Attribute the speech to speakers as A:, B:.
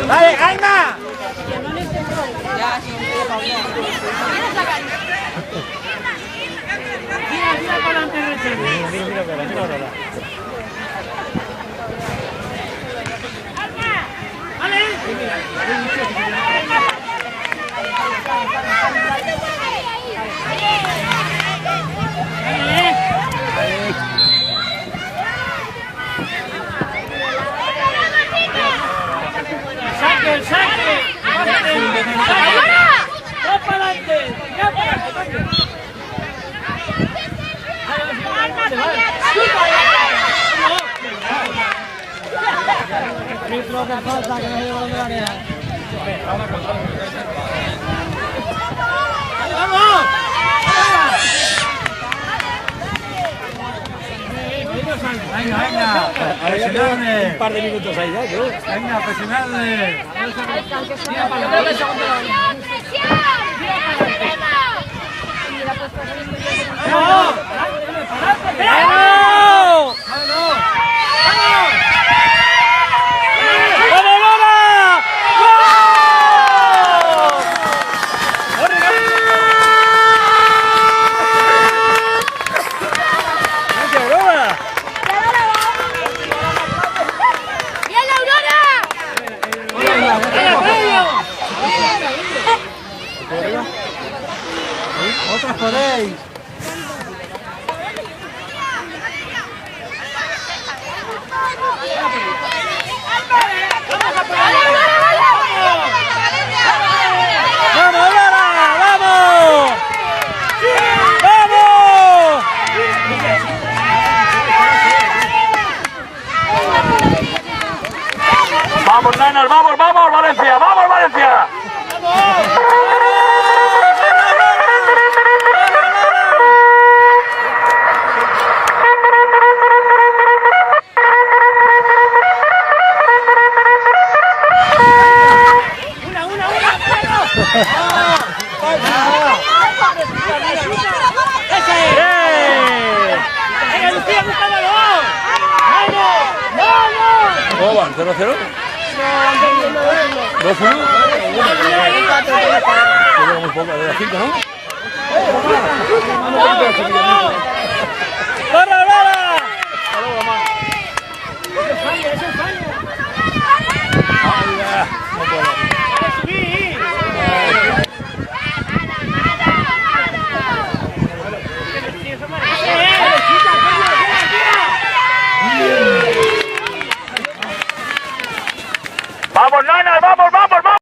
A: ¡Dale, Alma! Mira para adelante, mira para adelante. ¡Saque, saque! ¡Ya para adelante! ¡Ya para adelante! Lo que falta que no se lleva la área. ¡Vamos! Venga, venga. Presionadme. Un par de minutos ahí ya, ¿no? Venga, presionadme. ¡Vamos! ¡Vamos! ¡Otras podéis! ¡Vamos, Lara! ¡Vamos! ¡Vamos! ¡Vamos, nenas! ¡Vamos, vamos, Valencia! ¡Vamos, Valencia! ¿Cómo van? ¿0-0? ¿2-1? Tenemos poco de las 5, ¿no? ¡Barra, barra! ¡Hasta luego, mamá! ¡Eso es fallo! ¡Eso es fallo!